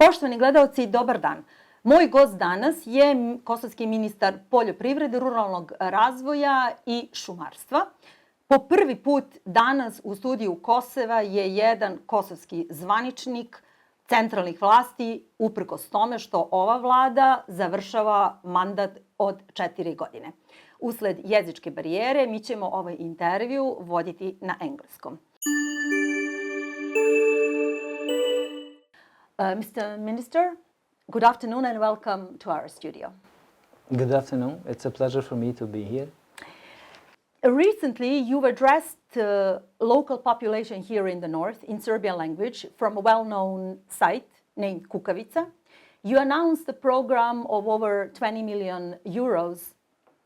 Poštovani gledalci, dobar dan. Moj gost danas je kosovski ministar poljoprivrede, ruralnog razvoja i šumarstva. Po prvi put danas u studiju Kosova je jedan kosovski zvaničnik centralnih vlasti, uprkos tome što ova vlada završava mandat od 4 godine. Usled jezičke barijere mi ćemo ovaj intervju voditi na engleskom. Mr. Minister, good afternoon and welcome to our studio. Good afternoon. It's a pleasure for me to be here. Recently, you've addressed the local population here in the north in Serbian language from a well-known site named Kukavica. You announced a program of over 20 million euros,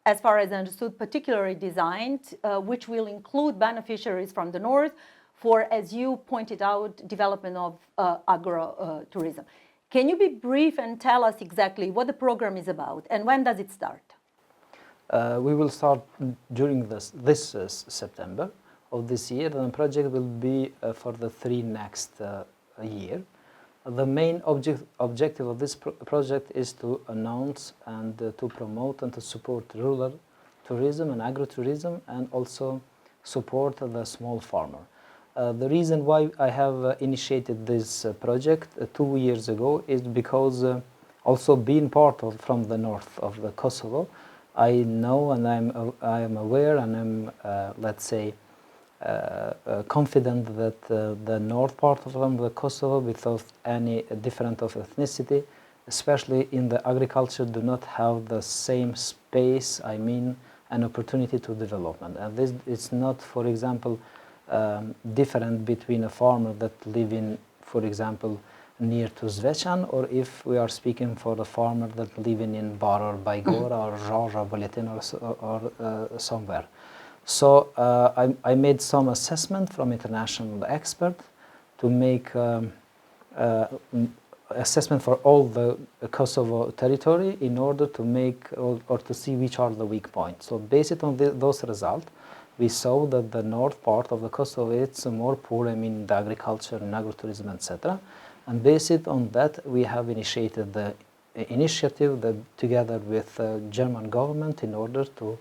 as far as I understood, particularly designed, which will include beneficiaries from the north for, as you pointed out, development of agro-tourism. Can you be brief and tell us exactly what the program is about and when does it start? We will start during this September of this year. The project will be for the next 3 years. The main objective of this project is to announce and to promote and to support rural tourism and agro-tourism and also support the small farmer. The reason why I have initiated this project 2 years ago is because also being part of from the north of the Kosovo, I know and I am aware and I'm let's say confident that the north part of the Kosovo, without any different of ethnicity, especially in the agriculture, do not have the same space, I mean, an opportunity to development. And this is not, for example, different between a farmer that live in, for example, near to Zvečan, or if we are speaking for a farmer that living in Bar or Bajgora or Žaž or Boletin or somewhere. So I made some assessment from international expert to make assessment for all the Kosovo territory in order to make or to see which are the weak points. So based on those results, we saw that the north part of the Kosovo is more poor, I mean, the agriculture and agro-tourism, etc. And based on that, we have initiated the initiative that together with the German government in order to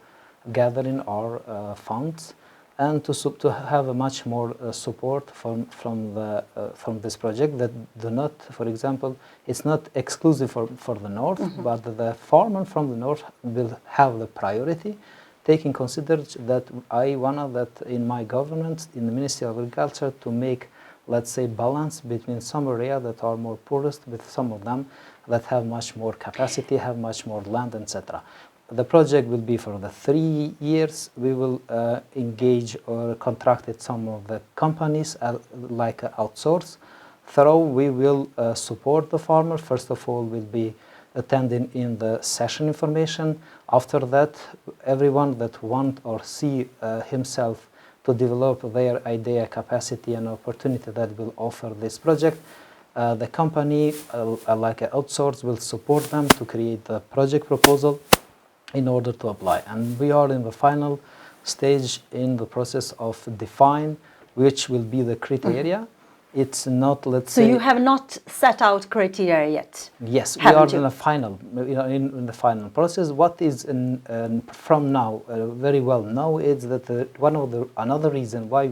gather in our funds and to have a much more support from this project that do not, for example, it's not exclusive for the north, but the farmer from the north will have the priority, taking consideration that I wanted that in my government, in the Ministry of Agriculture, to make, let's say, balance between some areas that are more poorest with some of them that have much more capacity, have much more land, etc. The project will be for the 3 years. We will engage or contract some of the companies like outsource. Through we will support the farmer. First of all, will be attending in the session information. After that, everyone that want or see himself to develop their idea, capacity and opportunity that will offer this project, the company, like an outsource, will support them to create the project proposal in order to apply. And we are in the final stage in the process of define which will be the criteria. It's not, let's say... So you have not set out criteria yet? Yes, we are in the final, in the final process. What is from now very well now is that another reason why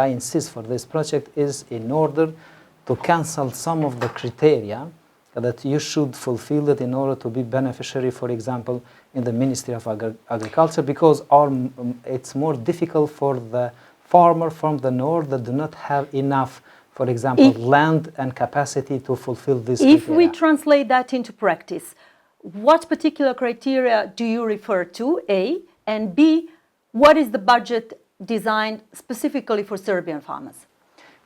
I insist for this project is in order to cancel some of the criteria that you should fulfill it in order to be beneficiary, for example, in the Ministry of Agriculture, because it's more difficult for the farmer from the north that do not have enough, for example, land and capacity to fulfill this criteria. If we translate that into practice, what particular criteria do you refer to, A, and B, what is the budget designed specifically for Serbian farmers?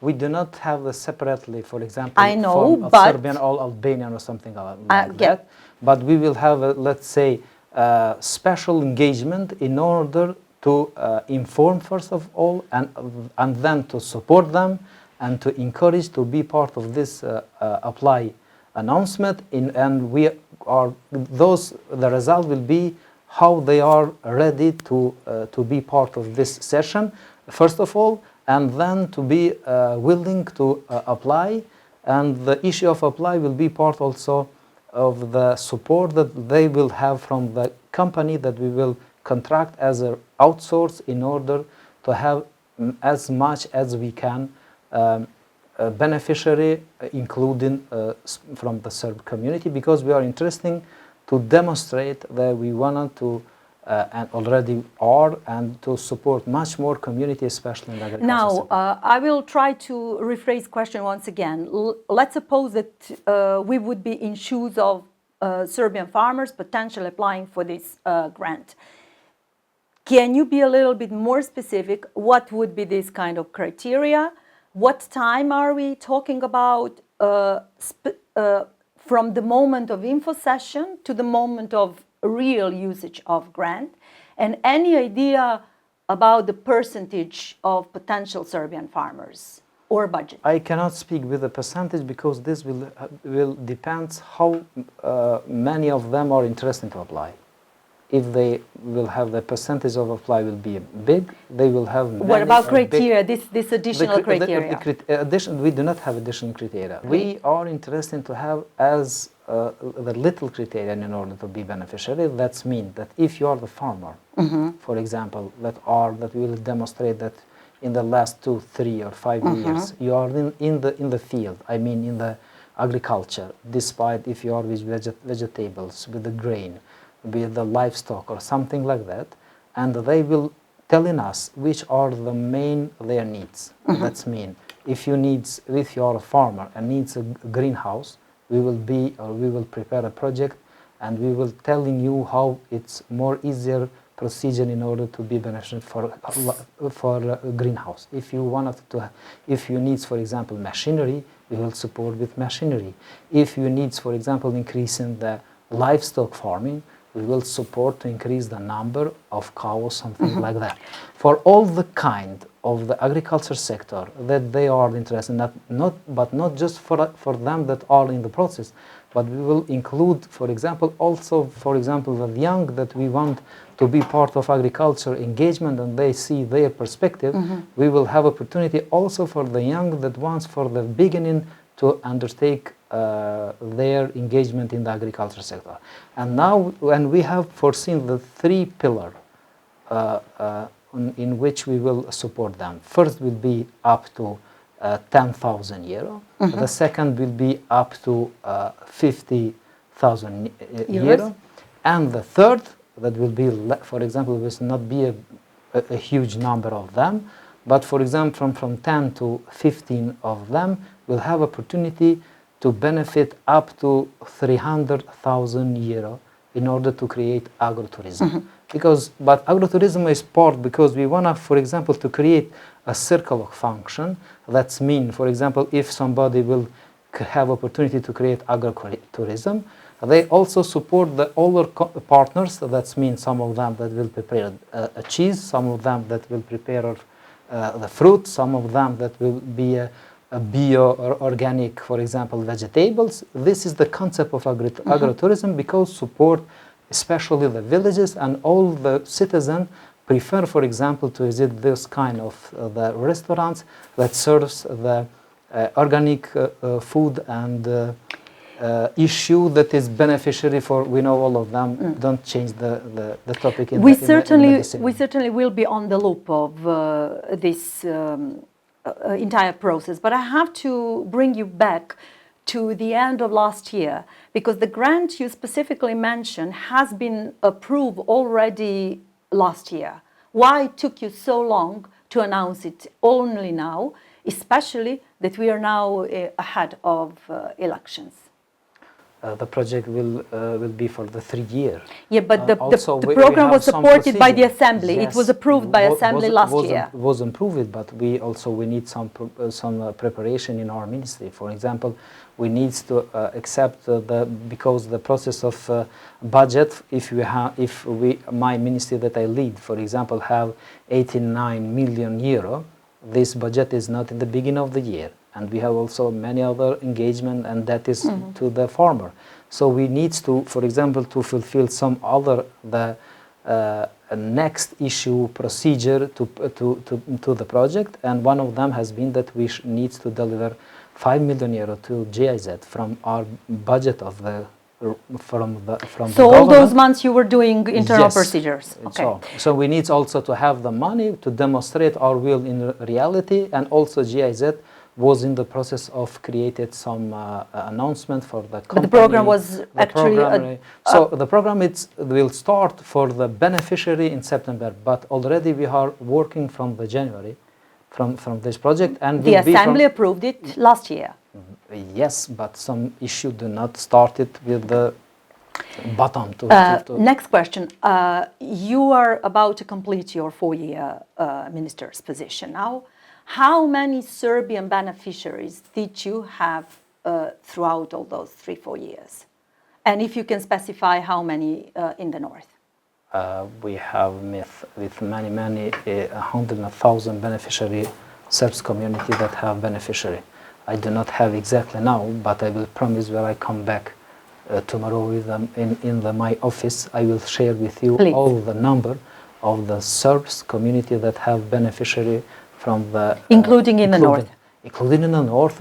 We do not have a separately, for example, I know, but Serbian or Albanian or something like that. But we will have, let's say, special engagement in order to inform first of all and then to support them and to encourage to be part of this apply announcement. And we are the result will be how they are ready to be part of this session first of all, and then to be willing to apply And the issue of apply will be part also of the support that they will have from the company that we will contract as an outsource in order to have as much as we can beneficiary, including from the Serb community, because we are interested to demonstrate that we wanted to and already are, and to support much more community, especially in the agriculture Now, sector. I will try to rephrase question once again. Let's suppose that we would be in shoes of Serbian farmers potentially applying for this grant. Can you be a little bit more specific? What would be this kind of criteria? What time are we talking about from the moment of info session to the moment of real usage of grant? And any idea about the percentage of potential Serbian farmers or budget? I cannot speak with a percentage because this will depend how many of them are interested to apply. If they will have the percentage of apply will be big, they will have many. What about criteria, this additional criteria? We do not have additional criteria. We are interested to have as the little criteria in order to be beneficiary. That means that if you are the farmer, for example, that will demonstrate that in the last 2, 3, or 5 years you are in the field. I mean in the agriculture. Despite if you are with vegetables, with the grain, with the livestock or something like that, and they will telling us which are the main their needs. That's mean if you are a farmer and needs a greenhouse, we will prepare a project and we will telling you how it's more easier procedure in order to be beneficial for a greenhouse. If you need, for example, machinery, we will support with machinery. If you need, for example, increasing the livestock farming, we will support to increase the number of cows, something like that. For all the kind of the agriculture sector that they are interested in, but not just for them that are in the process, but we will include, for example, also, for example, the young that we want to be part of agriculture engagement and they see their perspective. We will have opportunity also for the young that wants for the beginning to undertake their engagement in the agriculture sector. And now, when we have foreseen the 3 pillars in which we will support them. First will be up to 10,000 euro. The second will be up to 50,000 euro. And the third, that will be, for example, will not be a huge number of them, but for example, from 10 to 15 of them will have opportunity to benefit up to 300,000 euro in order to create agro-tourism. But agro-tourism is part because we want to, for example, to create a circle of function. That's mean, for example, if somebody will have opportunity to create agro-tourism, they also support the older partners. That means some of them that will prepare a cheese, some of them that will prepare the fruit, some of them that will be a bio or organic, for example, vegetables. This is the concept of agro-tourism because support especially the villages, and all the citizens prefer, for example, to visit this kind of the restaurants that serves the organic food and issue that is beneficiary for, we know all of them, don't change the topic in we medicine. We certainly will be on the loop of this entire process, but I have to bring you back to the end of last year, because the grant you specifically mentioned has been approved already last year. Why it took you so long to announce it only now, especially that we are now ahead of elections? The project will be for the 3 years. Yeah, but the program was supported by the Assembly. Yes, it was approved by Assembly last year. Was approved, but we need some preparation in our ministry. For example, we need to accept because the process of budget. If my ministry that I lead, for example, have 89 million euro, this budget is not in the beginning of the year. And we have also many other engagement, and that is to the farmer. So we need to, for example, to fulfill some other next issue procedure to the project, and one of them has been that we need to deliver 5 million euro to GIZ from our budget of the from the So all government. those months you were doing internal Yes. procedures. Okay. So we need also to have the money to demonstrate our will in reality, and also GIZ was in the process of created some announcement for the company. But the program was actually the program will start for the beneficiary in September, but already we are working from the January from this project, and the assembly approved it last year. Yes, but some issue do not start it with the bottom. Next question. You are about to complete your 4-year minister's position now. How many Serbian beneficiaries did you have throughout all those 3-4 years? And if you can specify how many in the north? We have with many 100,000 beneficiary Serbs community that have beneficiary. I do not have exactly now, but I will promise when I come back tomorrow with them in my office, I will share with you all the number of the Serbs community that have beneficiary from the... including in the north. Including in the north,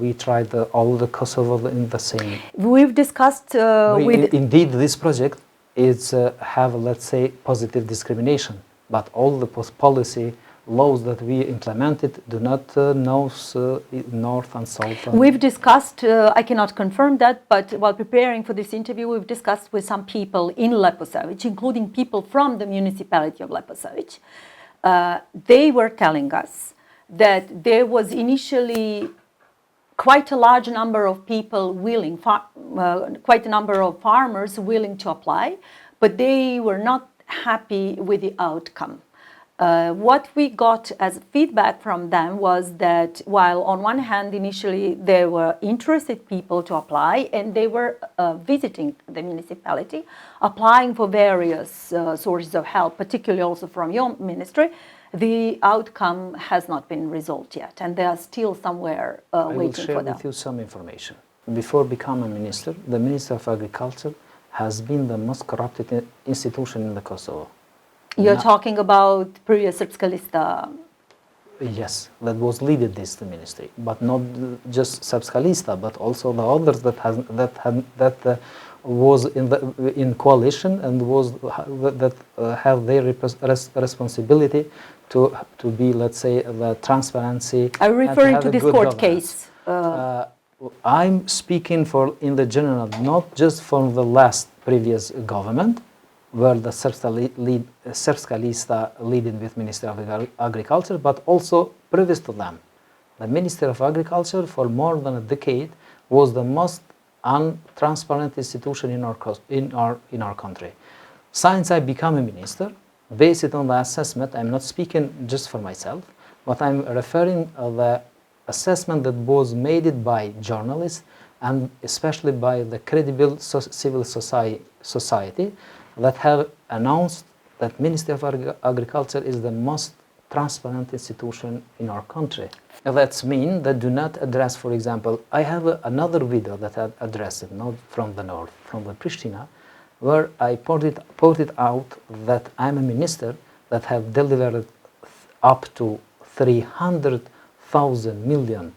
we tried all the Kosovo in the same. We've discussed Indeed, this project is have, let's say, positive discrimination, but all the policy laws that we implemented do not know north and south. We've discussed, I cannot confirm that, but while preparing for this interview, we've discussed with some people in Leposavić, including people from the municipality of Leposavić. They were telling us that there was initially quite a large number of people willing, quite a number of farmers willing to apply, but they were not happy with the outcome. What we got as feedback from them was that while on one hand initially there were interested people to apply and they were visiting the municipality, applying for various sources of help, particularly also from your ministry, the outcome has not been resolved yet, and they are still somewhere waiting for them. I will share with you some information. Before becoming a minister, the Minister of Agriculture has been the most corrupted institution in the Kosovo. You're talking about previous Srpska lista? Yes, that was leaded this ministry, but not just Srpska lista, but also the others that was in coalition and have their responsibility to be, let's say, the transparency. I'm referring to this court case. I'm speaking in the general, not just from the last previous government, where the Srpska lista leading with Minister of Agriculture, but also previous to them. The Minister of Agriculture for more than a decade was the most untransparent institution in our country. Since I became a minister, based on the assessment, I'm not speaking just for myself, but I'm referring to the assessment that was made by journalists and especially by the credible civil society that have announced that Ministry of Agriculture is the most transparent institution in our country. That means that do not address, for example, I have another video that I addressed, not from the north, from the Pristina, where I pointed out that I'm a minister that have delivered up to 300,000 million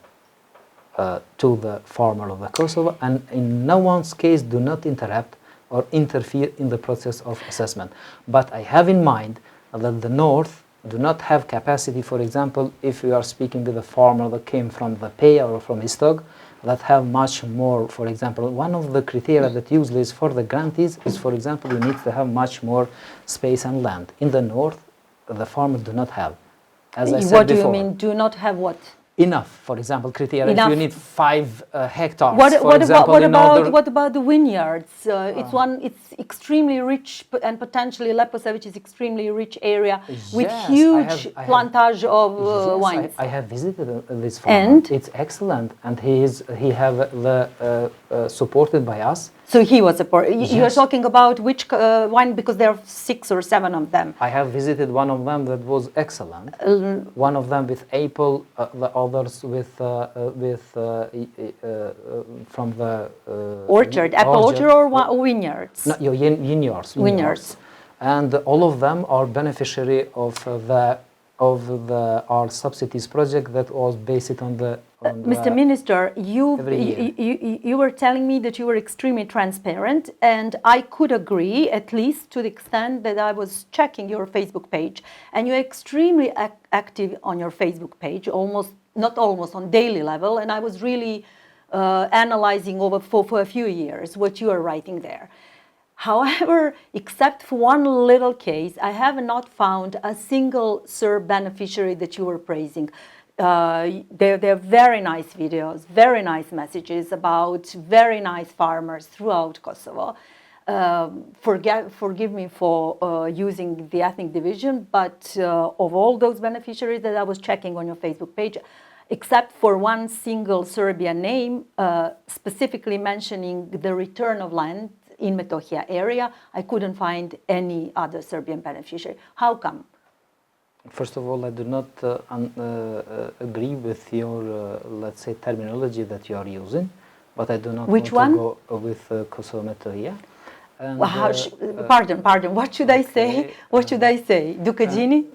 to the farmer of the Kosovo, and in no one's case do not interrupt or interfere in the process of assessment. But I have in mind that the north do not have capacity, for example, if we are speaking with a farmer that came from the Peci or from Istog, that have much more, for example, one of the criteria that usually is for the grantees is, for example, you need to have much more space and land. In the north, the farmers do not have. As I said what do before, you mean, do not have what? Enough, for example, criteria. Enough. If you need 5 hectares, what about the vineyards? It's extremely rich, and potentially Leposavić is extremely rich area with huge plantage of wines. I have visited this farm. And it's excellent, and he have supported by us. So he was supported. Yes. You are talking about which wine, because there are 6 or 7 of them. I have visited one of them that was excellent. One of them with apple, the others with from the orchard, apple orchard or vineyards. No, vineyards. And all of them are beneficiary of our subsidies project that was based on the Mr. Minister, every year. you were telling me that you were extremely transparent, and I could agree, at least to the extent that I was checking your Facebook page, and you're extremely active on your Facebook page, not almost on daily level, and I was really analyzing over for a few years what you are writing there. However, except for one little case, I have not found a single Serb beneficiary that you were praising. They're very nice videos, very nice messages about very nice farmers throughout Kosovo. Forgive me for using the ethnic division, but of all those beneficiaries that I was checking on your Facebook page, except for one single Serbian name, specifically mentioning the return of land in Metohija area, I couldn't find any other Serbian beneficiary. How come? First of all, I do not agree with your, let's say, terminology that you are using, but I do not Which want one? to go with Kosovo Metohija. Pardon, what should I say? What should I say? Dukadjini?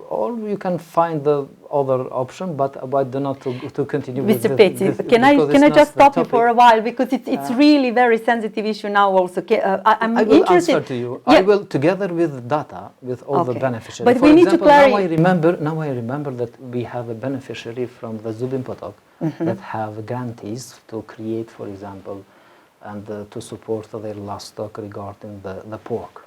Or you can find the other option, but I do not to continue Mr. with Peci, can I just stop you for a while, because it's really very sensitive issue now also. I'm I will interested. answer to you. Yeah. I will, together with data, with all the beneficiaries. But For we need to example, clarify. now I remember that we have a beneficiary from the Zubin Potok that have grantees to create, for example, and to support their livestock regarding the pork.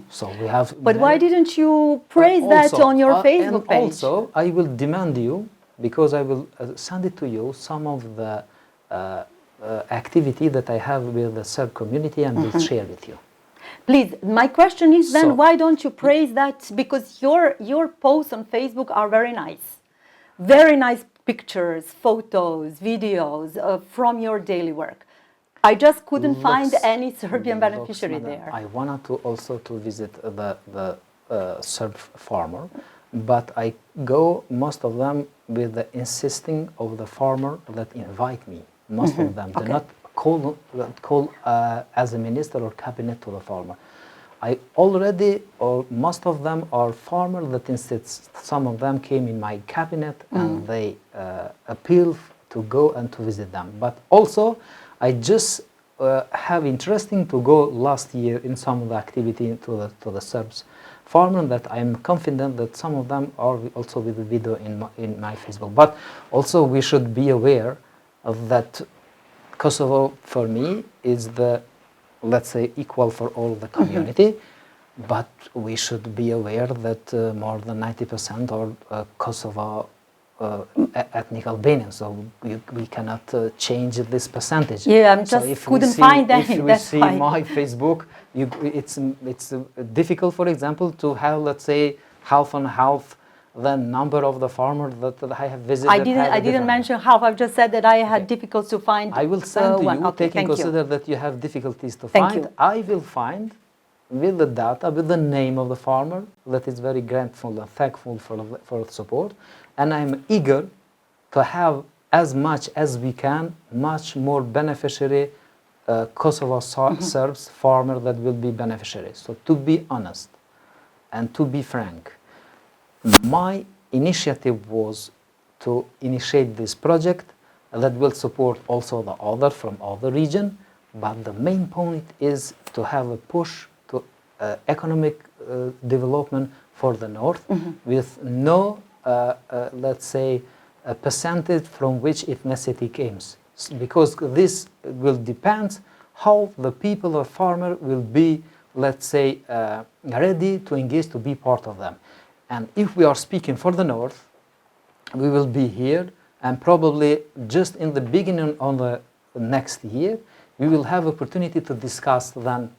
So we have. But why didn't you praise that on your Facebook page? Also, I will demand you, because I will send it to you, some of the activity that I have with the Serb community and will share with you. Please, my question is then, So- why don't you praise that? Because your posts on Facebook are very nice. Very nice pictures, photos, videos from your daily work. I just couldn't find any Serbian beneficiary Madam, there. I wanted to also to visit the Serb farmer, but I go most of them with the insisting of the farmer that invite me. Most of them do not call as a minister or cabinet to the farmer. I already, or most of them are farmers that insist. Some of them came in my cabinet and they appeal to go and to visit them. But also, I just have interesting to go last year in some of the activity to the Serbs farmer that I'm confident that some of them are also with the video in my Facebook. But also we should be aware of that Kosovo for me is the, let's say, equal for all the community, but we should be aware that more than 90% are Kosovo ethnic Albanians, so we cannot change this percentage. Yeah, I just couldn't find any. If we see my Facebook, it's difficult, for example, to have, let's say, half and half the number of the farmers that I have visited. I didn't mention half. I've just said that I had difficulty to find. I will send to you, Okay, taking consider that you have difficulties to Thank find. you. I will find with the data, with the name of the farmer, that is very grateful and thankful for the support. And I'm eager to have as much as we can, much more beneficiary Kosovo Serbs farmer that will be beneficiaries. So to be honest and to be frank, my initiative was to initiate this project that will support also the other from other region, but the main point is to have a push to economic development for the north with no let's say, a percentage from which ethnicity comes. Because this will depend how the people or farmer will be, let's say, ready to engage to be part of them. And if we are speaking for the north, we will be here, and probably just in the beginning of the next year, we will have opportunity to discuss then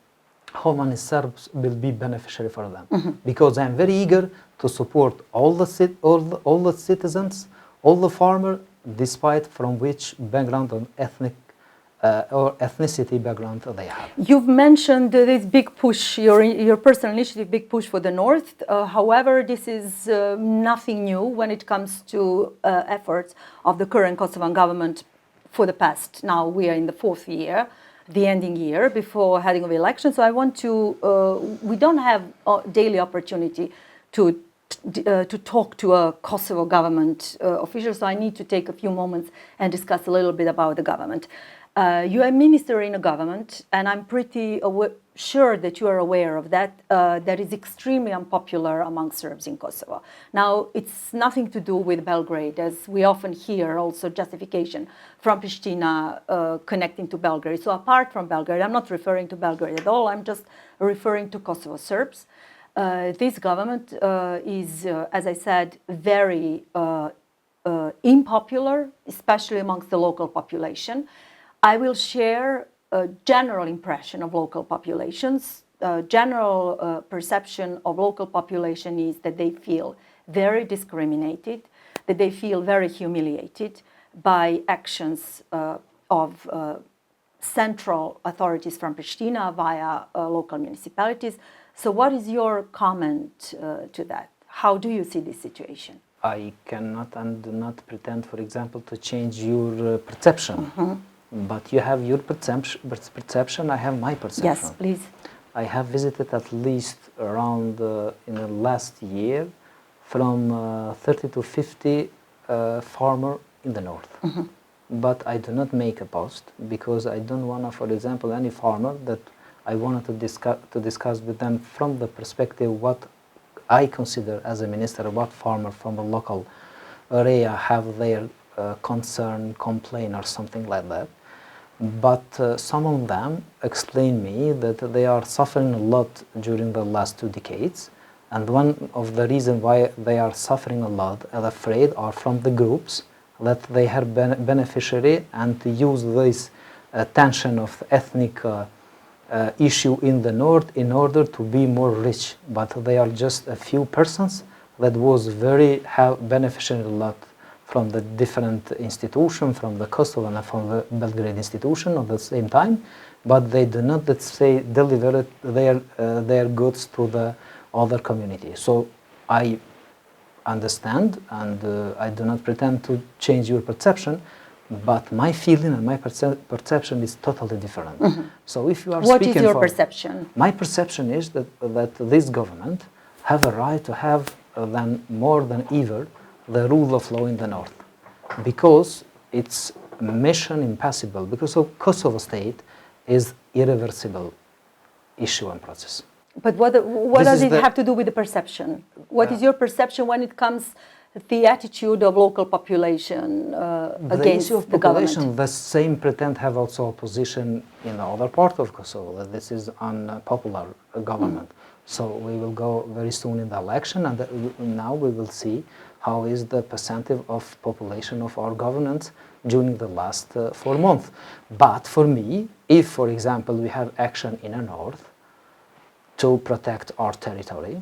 how many Serbs will be beneficiary for them. Because I'm very eager to support all the citizens, all the farmers, despite from which background of ethnic or ethnicity background they have. You've mentioned this big push, your personal initiative, big push for the north. However, this is nothing new when it comes to efforts of the current Kosovan government for the past. Now we are in the fourth year, the ending year before heading of elections. So I want to, we don't have daily opportunity to to talk to a Kosovo government official, so I need to take a few moments and discuss a little bit about the government. You are a minister in a government, and I'm pretty sure that you are aware of that, that is extremely unpopular among Serbs in Kosovo. Now, it's nothing to do with Belgrade, as we often hear also justification from Pristina connecting to Belgrade. So apart from Belgrade, I'm not referring to Belgrade at all, I'm just referring to Kosovo Serbs. This government is, as I said, very unpopular, especially amongst the local population. I will share a general impression of local populations. General perception of local population is that they feel very discriminated, that they feel very humiliated by actions of central authorities from Pristina via local municipalities. So what is your comment to that? How do you see this situation? I cannot and do not pretend, for example, to change your perception. But you have your perception, I have my perception. Yes, please. I have visited at least around, in the last year, from 30 to 50 farmers in the north. But I do not make a post because I don't want to, for example, any farmer that I wanted to discuss with them from the perspective what I consider as a minister, what farmer from a local area have their concern, complaint or something like that. But some of them explain me that they are suffering a lot during the last 2 decades. And one of the reasons why they are suffering a lot and afraid are from the groups that they are beneficiary and to use this tension of ethnic issue in the north in order to be more rich. But they are just a few persons that was very beneficiary a lot from the different institutions, from the Kosovo and from the Belgrade institution at the same time, but they do not, let's say, deliver their goods to the other community. So I understand, and I do not pretend to change your perception, but my feeling and my perception is totally different. So if you are what speaking is your for, perception? My perception is that this government have a right to have more than ever the rule of law in the north, because it's mission impossible, because of Kosovo state is irreversible issue and process. But what does it have to do with the perception? What is your perception when it comes the attitude of local population against the government? The same pretend have also opposition in the other part of Kosovo, that this is unpopular government. So we will go very soon in the election, and now we will see how is the percentage of population of our governance during the last 4 months. But for me, if, for example, we have action in the north to protect our territory,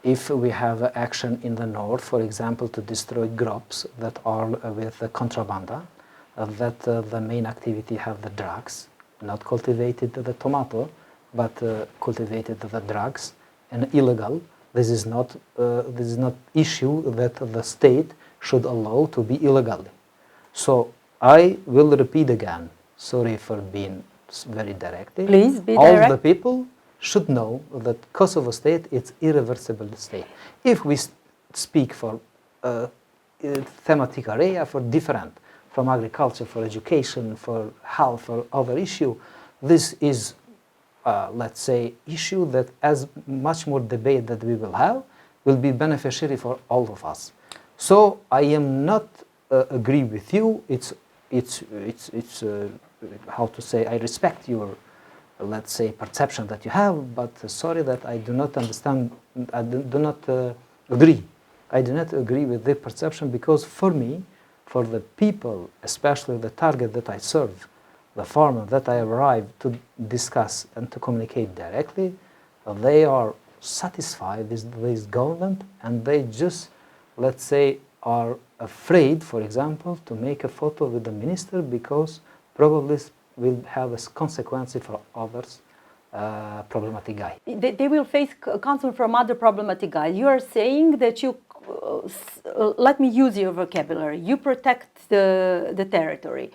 if we have action in the north, for example, to destroy crops that are with the contrabanda, that the main activity have the drugs, not cultivated the tomato, but cultivated the drugs and illegal. This is not issue that the state should allow to be illegally. So I will repeat again. Sorry for being very direct. Please be direct. All the people should know that Kosovo state is irreversible state. If we speak for thematic area for different, from agriculture, for education, for health, for other issue, this is let's say, issue that as much more debate that we will have will be beneficiary for all of us. So I am not agree with you. It's how to say, I respect your, let's say, perception that you have, but sorry that I do not understand, I do not agree. I do not agree with the perception, because for me, for the people, especially the target that I serve, the farmer that I arrive to discuss and to communicate directly, they are satisfied with this government, and they just, let's say, are afraid, for example, to make a photo with the minister, because probably will have a consequence for others problematic guy. They will face counsel from other problematic guys. You are saying that you, let me use your vocabulary, you protect the territory.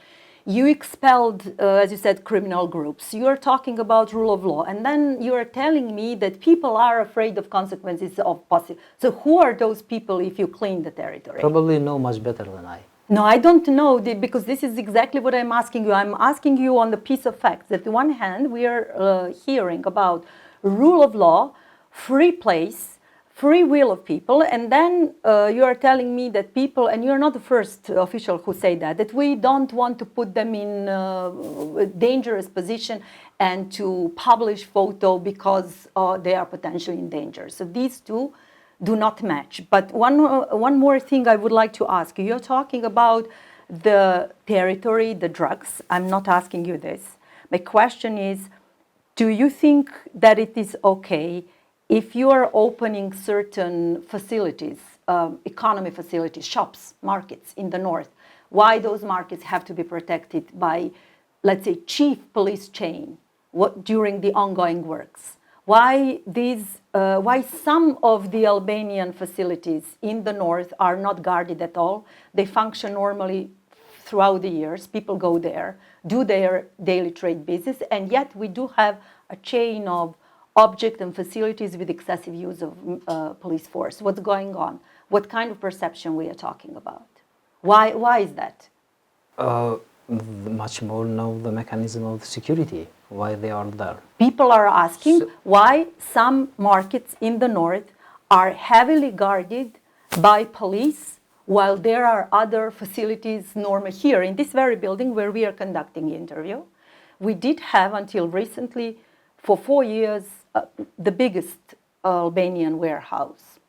You expelled, as you said, criminal groups. You are talking about rule of law. And then you are telling me that people are afraid of consequences of possible. So who are those people if you clean the territory? Probably know much better than I. No, I don't know, because this is exactly what I'm asking you. I'm asking you on the piece of facts that on one hand, we are hearing about rule of law, free place, free will of people, and then you are telling me that people, and you're not the first official who say that we don't want to put them in a dangerous position and to publish photo because they are potentially in danger. So these two do not match. But one more thing I would like to ask you. You're talking about the territory, the drugs. I'm not asking you this. My question is, do you think that it is okay if you are opening certain facilities, economy facilities, shops, markets in the north, why those markets have to be protected by, let's say, chief police chain during the ongoing works? Why some of the Albanian facilities in the north are not guarded at all? They function normally throughout the years. People go there, do their daily trade business, and yet we do have a chain of objects and facilities with excessive use of police force. What's going on? What kind of perception we are talking about? Why is that? Much more know the mechanism of security, why they are there. People are asking why some markets in the north are heavily guarded by police while there are other facilities normally here in this very building where we are conducting the interview. We did have until recently, for 4 years, the biggest Albanian warehouse,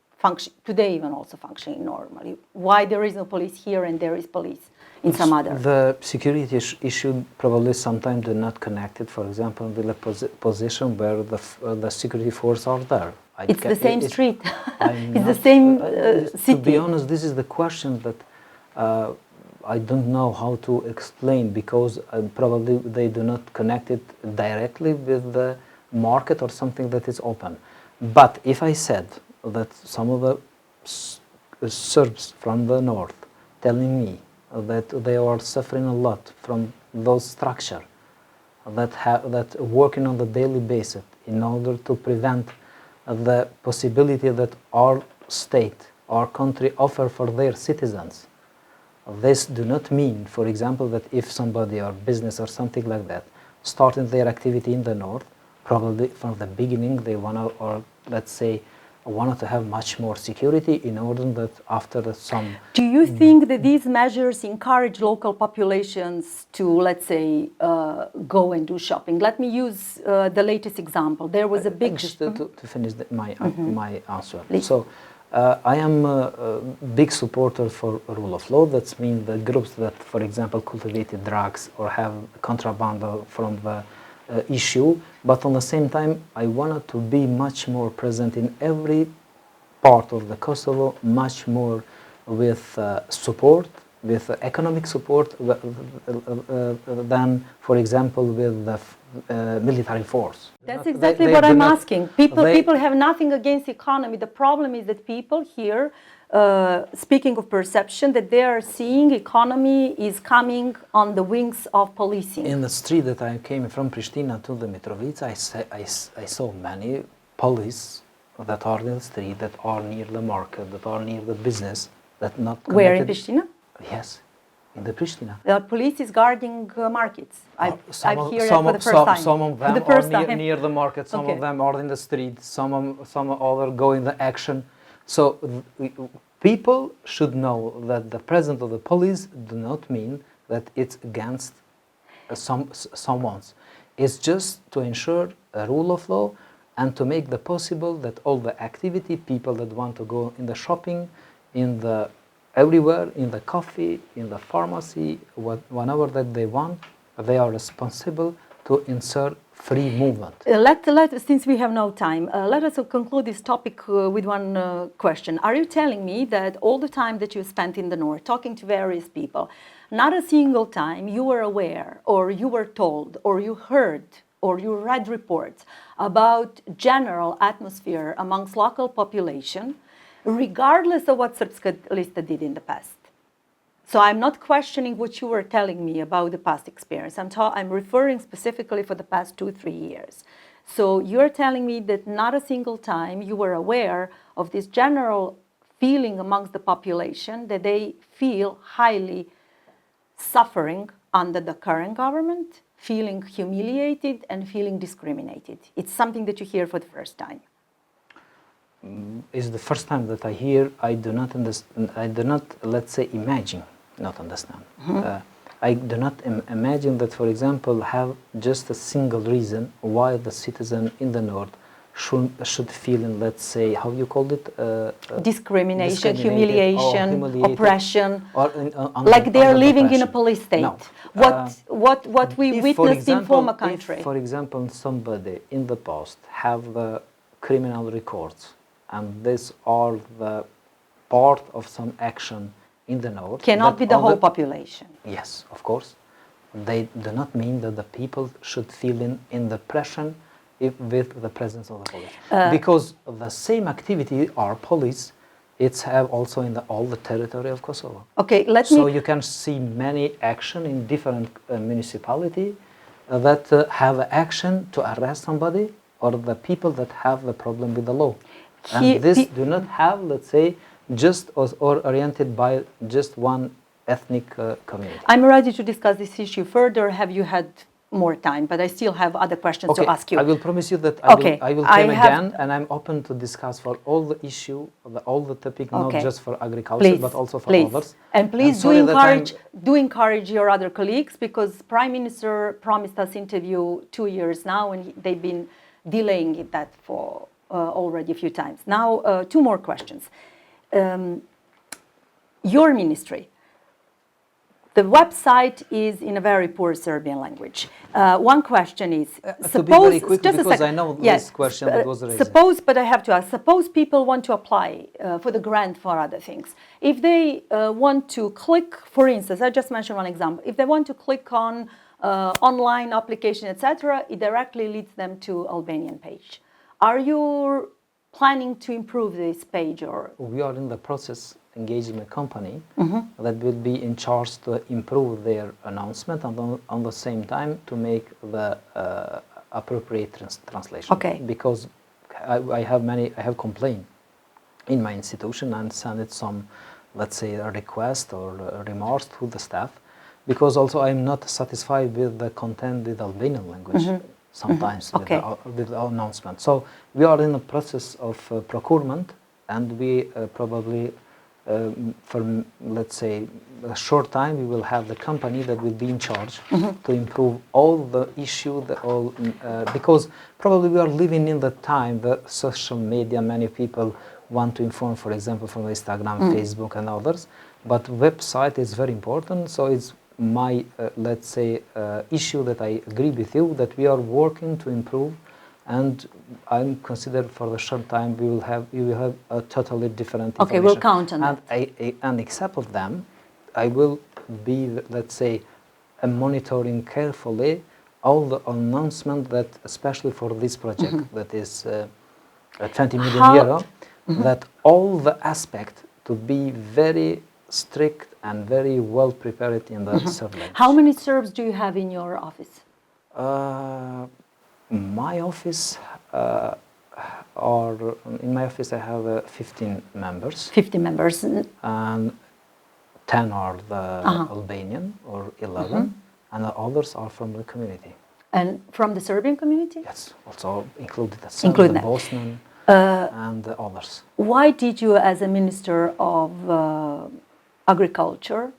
today even also functioning normally. Why there is no police here and there is police in some other? The security issue probably sometimes they're not connected, for example, with the position where the security force are there. It's the same street. It's the same city. To be honest, this is the question that I don't know how to explain, because probably they do not connect it directly with the market or something that is open. But if I said that some of the Serbs from the north telling me that they are suffering a lot from those structure that working on the daily basis in order to prevent the possibility that our state, our country offer for their citizens. This do not mean, for example, that if somebody or business or something like that starting their activity in the north, probably from the beginning they wanted to have much more security in order that after some... Do you think that these measures encourage local populations to, let's say, go and do shopping? Let me use the latest example. There was a big... Just to finish my answer. Please. So, I am a big supporter for rule of law. That means the groups that, for example, cultivated drugs or have contraband from the issue, but on the same time, I wanted to be much more present in every part of the Kosovo, much more with support, with economic support than, for example, with the military force. That's exactly what I'm asking. People have nothing against the economy. The problem is that people here, speaking of perception, that they are seeing economy is coming on the wings of policing. In the street that I came from Pristina to the Mitrovica, I saw many police that are in the street, that are near the market, that are near the business, that not connected. Where in Pristina? Yes, in the Pristina. The police is guarding markets. I hear that for the first time. Some of them are near the market, some of them are in the street, some other go in the action. So people should know that the presence of the police do not mean that it's against someone's. It's just to ensure a rule of law and to make the possible that all the activity, people that want to go in the shopping, in the everywhere, in the coffee, in the pharmacy, whenever that they want, they are responsible to insert free movement. Since we have no time, let us conclude this topic with one question. Are you telling me that all the time that you spent in the north talking to various people, not a single time you were aware or you were told or you heard or you read reports about general atmosphere amongst local population, regardless of what Srpska Lista did in the past? So I'm not questioning what you were telling me about the past experience. I'm referring specifically for the past 2-3 years. So you're telling me that not a single time you were aware of this general feeling amongst the population that they feel highly suffering under the current government, feeling humiliated and feeling discriminated. It's something that you hear for the first time. It's the first time that I hear. I do not understand. I do not, let's say, imagine, not understand. I do not imagine that, for example, have just a single reason why the citizen in the north should feel in, let's say, how you called it? Discrimination, humiliation, oppression, or like they're living in a oppression. police state. No. What we If, witnessed in former country. If, for example, somebody in the past have the criminal records, and these are the part of some action in the north. Cannot be the whole population. Yes, of course. They do not mean that the people should feel in depression with the presence of the police. Because the same activity our police, it's have also in all the territory of Kosovo. Okay, So you can see many action in different municipality that have action to arrest somebody or the people that have the problem with the law. And this do not have, let's say, just or oriented by just one ethnic community. I'm ready to discuss this issue further. Have you had more time? But I still have other questions to ask you. I will promise you that I will come again, and I'm open to discuss for all the issue, all the topic, not just for agriculture, but also for others. And please do encourage your other colleagues, because Prime Minister promised us interview 2 years now, and they've been delaying that for already a few times. Now, 2 more questions. Your ministry, the website is in a very poor Serbian language. One question is, to be very quick, because I know this question that was raised. Suppose, but I have to ask, suppose people want to apply for the grant for other things. If they want to click, for instance, I just mentioned one example. If they want to click on online application, etc., it directly leads them to Albanian page. Are you planning to improve this page? Or we are in the process engaging a company that will be in charge to improve their announcement and on the same time to make the appropriate translation. Okay. Because I have complained in my institution and sent some, let's say, a request or remarks to the staff, because also I'm not satisfied with the content with Albanian language. Sometimes with the announcement. So we are in the process of procurement, and we probably for, let's say, a short time, we will have the company that will be in charge to improve all the issue, because probably we are living in the time the social media, many people want to inform, for example, from Instagram, Facebook and others, but website is very important. So it's my, let's say, issue that I agree with you, that we are working to improve, and I'm considered for the short time you will have a totally different information. Okay, we'll count on that. And except of them, I will be, let's say, monitoring carefully all the announcement that, especially for this project, that is 20 million euro, that all the aspect to be very strict and very well prepared in the Serb language. How many Serbs do you have in your office? My office, in my office I have 15 members. 15 members. And 10 are the Albanian, or 11, and the others are from the community. And from the Serbian community? Yes, also included the Serb, the Bosnian, and the others. Why did you, as a Minister of Agriculture,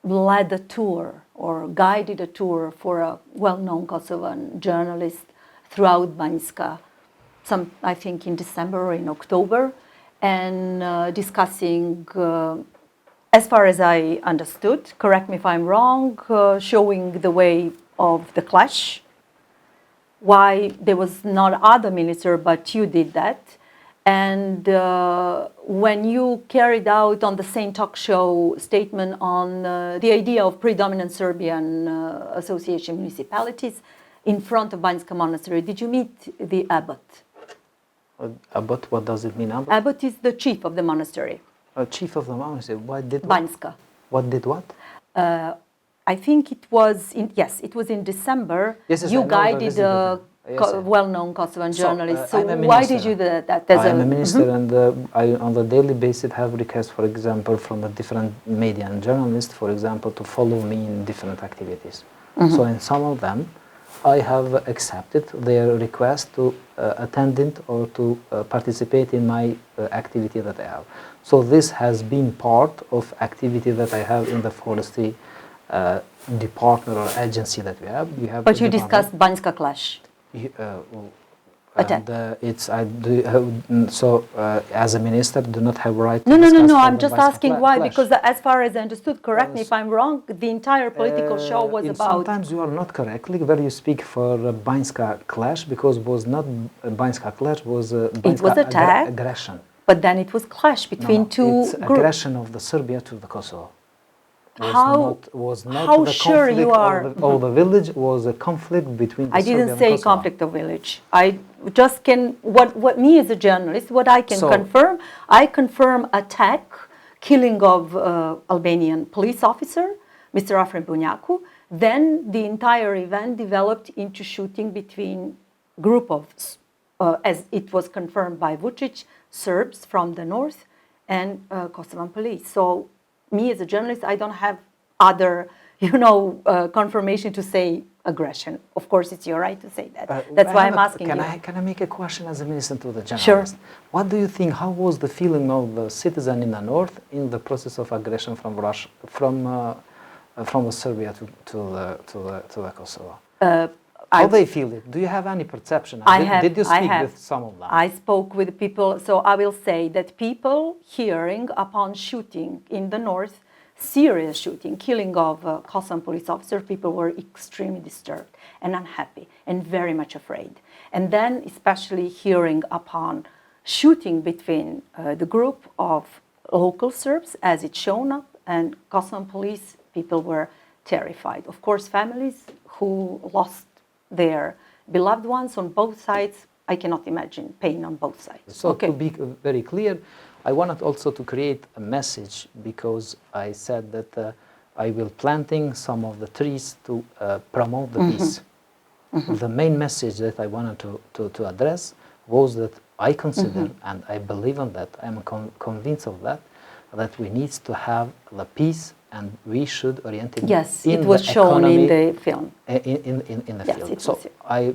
led a tour or guided a tour for a well-known Kosovan journalist throughout Banjska, I think in December or in October, and discussing, as far as I understood, correct me if I'm wrong, showing the way of the clash, why there was not other minister, but you did that. And when you carried out on the same talk show statement on the idea of predominant Serbian association municipalities in front of Banjska Monastery, did you meet the abbot? Abbot, what does it mean, abbot? Abbot is the chief of the monastery. Chief of the mountain. What did Banjska. What did what? I think it was it was in December. Yes, You I know the guided visit a with them. Yes, well-known Kosovan journalist. So I'm a why did minister. you do that? I am a minister, and I, on the daily basis, have requests, for example, from the different media and journalists, for example, to follow me in different activities. So in some of them, I have accepted their request to attend it or to participate in my activity that I have. So this has been part of activity that I have in the forestry department or agency that we have. But you discussed Banjska clash. And it's as a minister, do not have right. No. I'm just asking why, because as far as I understood, correct me if I'm wrong, the entire political show was about. Sometimes you are not correctly where you speak for Banjska clash, because it was not Banjska clash, was it was attack, aggression. But then it was clash between two it's groups. Aggression of the Serbia to the Kosovo. Was not how the sure you are? Of the village was a conflict between the Serbia and I didn't say Kosovo. conflict of village. I just can, what me as a journalist, what I can confirm, I confirm attack, killing of Albanian police officer, Mr. Afrin Bunjaku. Then the entire event developed into shooting between group of, as it was confirmed by Vučić, Serbs from the north and Kosovan police. So me as a journalist, I don't have other, confirmation to say aggression. Of course, it's your right to say that. That's why I'm asking you. Can I make a question as a minister to the journalist? Sure. What do you think? How was the feeling of the citizen in the north in the process of aggression from Russia, from Serbia to the Kosovo? How they feel it? Do you have any perception? Did you speak with some of them? I spoke with people, so I will say that people hearing upon shooting in the north, serious shooting, killing of Kosovan police officer, people were extremely disturbed and unhappy and very much afraid. And then especially hearing upon shooting between the group of local Serbs, as it's shown up, and Kosovan police, people were terrified. Of course, families who lost their beloved ones on both sides, I cannot imagine pain on both sides. So to be very clear, I wanted also to create a message, because I said that I will planting some of the trees to promote the peace. The main message that I wanted to address was that I consider, and I believe in that, I'm convinced of that, that we need to have the peace, and we should orient it. Yes, it was shown in the film. In the film. So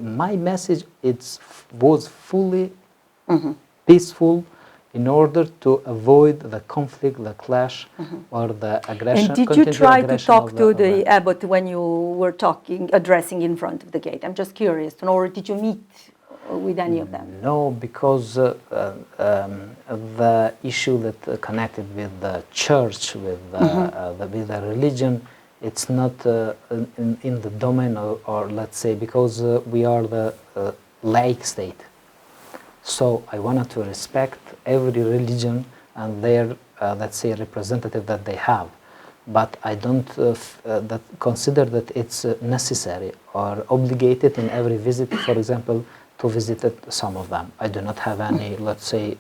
my message was fully peaceful, in order to avoid the conflict, the clash, or the aggression. And did you try to talk to the abbot when you were addressing in front of the gate? I'm just curious to know, or did you meet with any of them? No, because the issue that connected with the church, with the religion, it's not in the domain, or let's say, because we are the laic state. So I wanted to respect every religion and their, let's say, representative that they have. But I don't consider that it's necessary or obligated in every visit, for example, to visit some of them. I do not have any, let's say,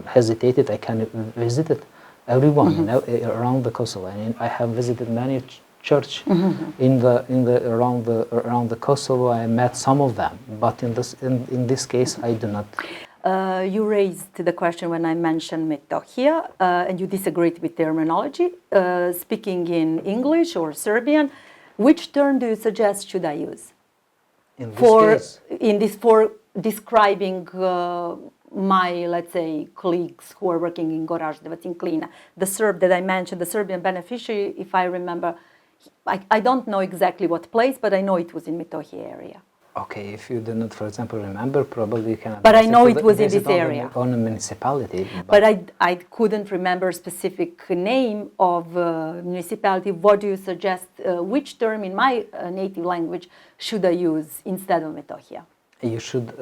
hesitated. I can visit everyone around the Kosovo. And I have visited many church around the Kosovo. I met some of them, but in this case, I do not. You raised the question when I mentioned Metohija, and you disagreed with terminology. Speaking in English or Serbian, which term do you suggest should I use? In this case? For describing my, let's say, colleagues who are working in Goraždevac, in Klina. The Serb that I mentioned, the Serbian beneficiary, if I remember, I don't know exactly what place, but I know it was in Metohija area. Okay, if you do not, for example, remember, probably you can. But I know it was in this area. On a municipality. But I couldn't remember a specific name of municipality. What do you suggest? Which term in my native language should I use instead of Metohija? You should,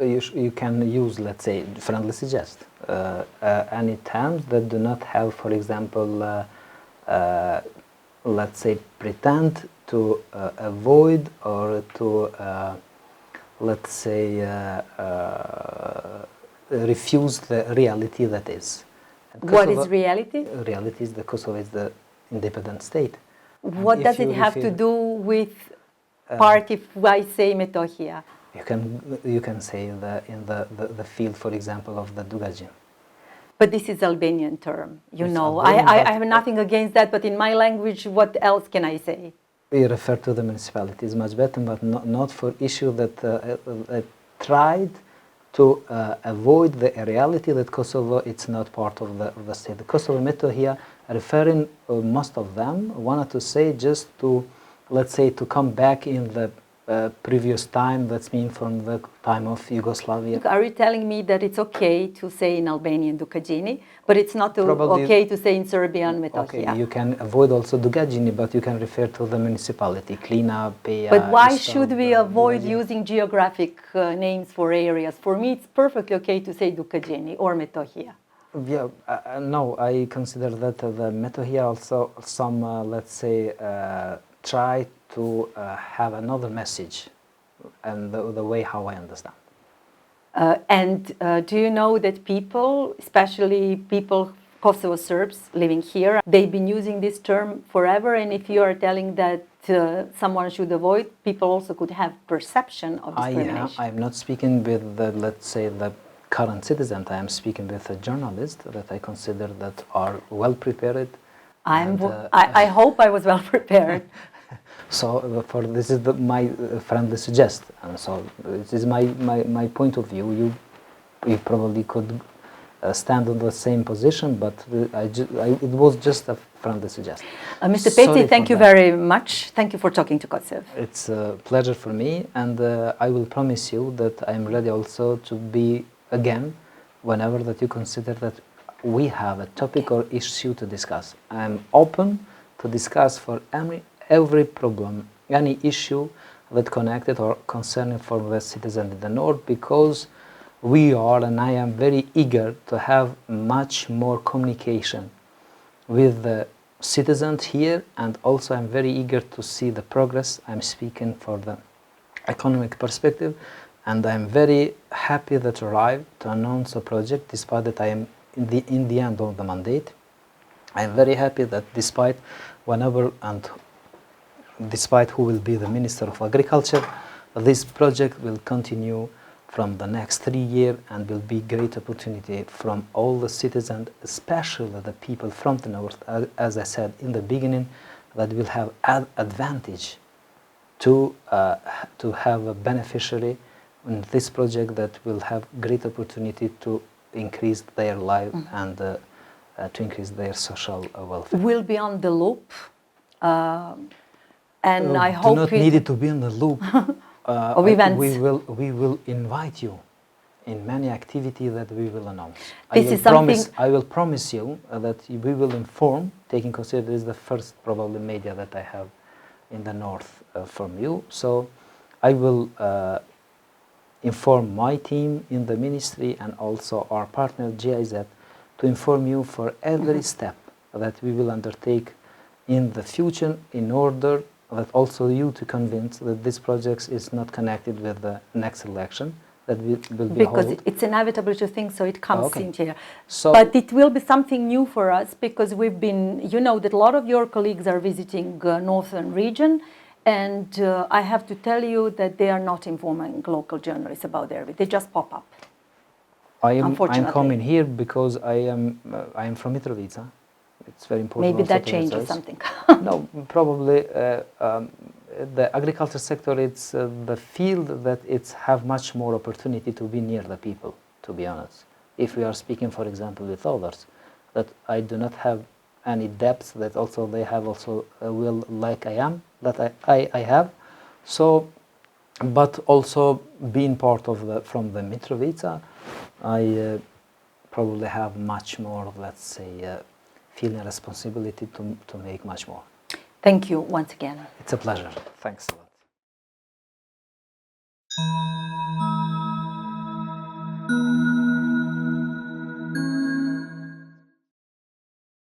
you can use, let's say, friendly suggest. Any terms that do not have, for example, let's say, pretend to avoid or to, let's say, refuse the reality that is. What is reality? Reality is that Kosovo is the independent state. What does it have to do with part if I say Metohija? You can say in the field, for example, of the Dugajin. But this is Albanian term, you It's know. Albanian, I have nothing against that, but in my language, what else can I say? We refer to the municipalities much better, but not for issue that tried to avoid the reality that Kosovo it's not part of the state. The Kosovo Metohija, referring most of them wanted to say just to, let's say, to come back in the previous time, that's mean from the time of Yugoslavia. Are you telling me that it's okay to say in Albanian Dukajini, but it's not Probably, okay to say in Serbian Metohija? Okay, you can avoid also Dugajini, but you can refer to the municipality, Klina, Peja. But why Istov, should we avoid Dugajini. using geographic names for areas? For me, it's perfectly okay to say Dukajini or Metohija. Yeah, no, I consider that the Metohija also some, let's say, try to have another message, and the way how I understand. Do you know that people, especially people, Kosovo Serbs living here, they've been using this term forever, and if you are telling that someone should avoid, people also could have perception of discrimination. I'm not speaking with the, let's say, the current citizen. I am speaking with a journalist that I consider that are well prepared. I hope I was well prepared. So for this is my friendly suggest, and so this is my point of view. You probably could stand on the same position, but it was just a friendly suggestion. Mr. Peci, thank you very much. Thank you for talking to Kosovo. It's a pleasure for me, and I will promise you that I'm ready also to be again whenever that you consider that we have a topic or issue to discuss. I'm open to discuss for every problem, any issue that connected or concerning for the citizen in the north, because we are, and I am very eager to have much more communication with the citizens here, and also I'm very eager to see the progress. I'm speaking for the economic perspective, and I'm very happy that arrived to announce a project despite that I am in the end of the mandate. I'm very happy that despite whenever and despite who will be the Minister of Agriculture, this project will continue from the next 3 years and will be great opportunity from all the citizens, especially the people from the north, as I said in the beginning, that will have advantage to have a beneficiary in this project that will have great opportunity to increase their life and to increase their social welfare. We'll be on the loop. And I hope do not need it to be on the loop. Of events. We will invite you in many activities that we will announce. I will promise you that we will inform, taking consideration this is the first probably media that I have in the north from you. So I will inform my team in the ministry and also our partner GIZ to inform you for every step that we will undertake in the future in order that also you to convince that this project is not connected with the next election that will be because held. It's inevitable to think so. It comes in here. So, but it will be something new for us because we've been, you know, that a lot of your colleagues are visiting northern region, and I have to tell you that they are not informing local journalists about their. They just pop up. I'm coming here because I am from Mitrovica. It's very important. Maybe that changes something. No, probably the agriculture sector. It's the field that it's have much more opportunity to be near the people. To be honest, if we are speaking, for example, with others, that I do not have any depth that also they have also will like I am that I have. So, but also being part of from the Mitrovica, I probably have much more. Let's say. Feeling a responsibility to make much more. Thank you once again. It's a pleasure. Thanks a lot.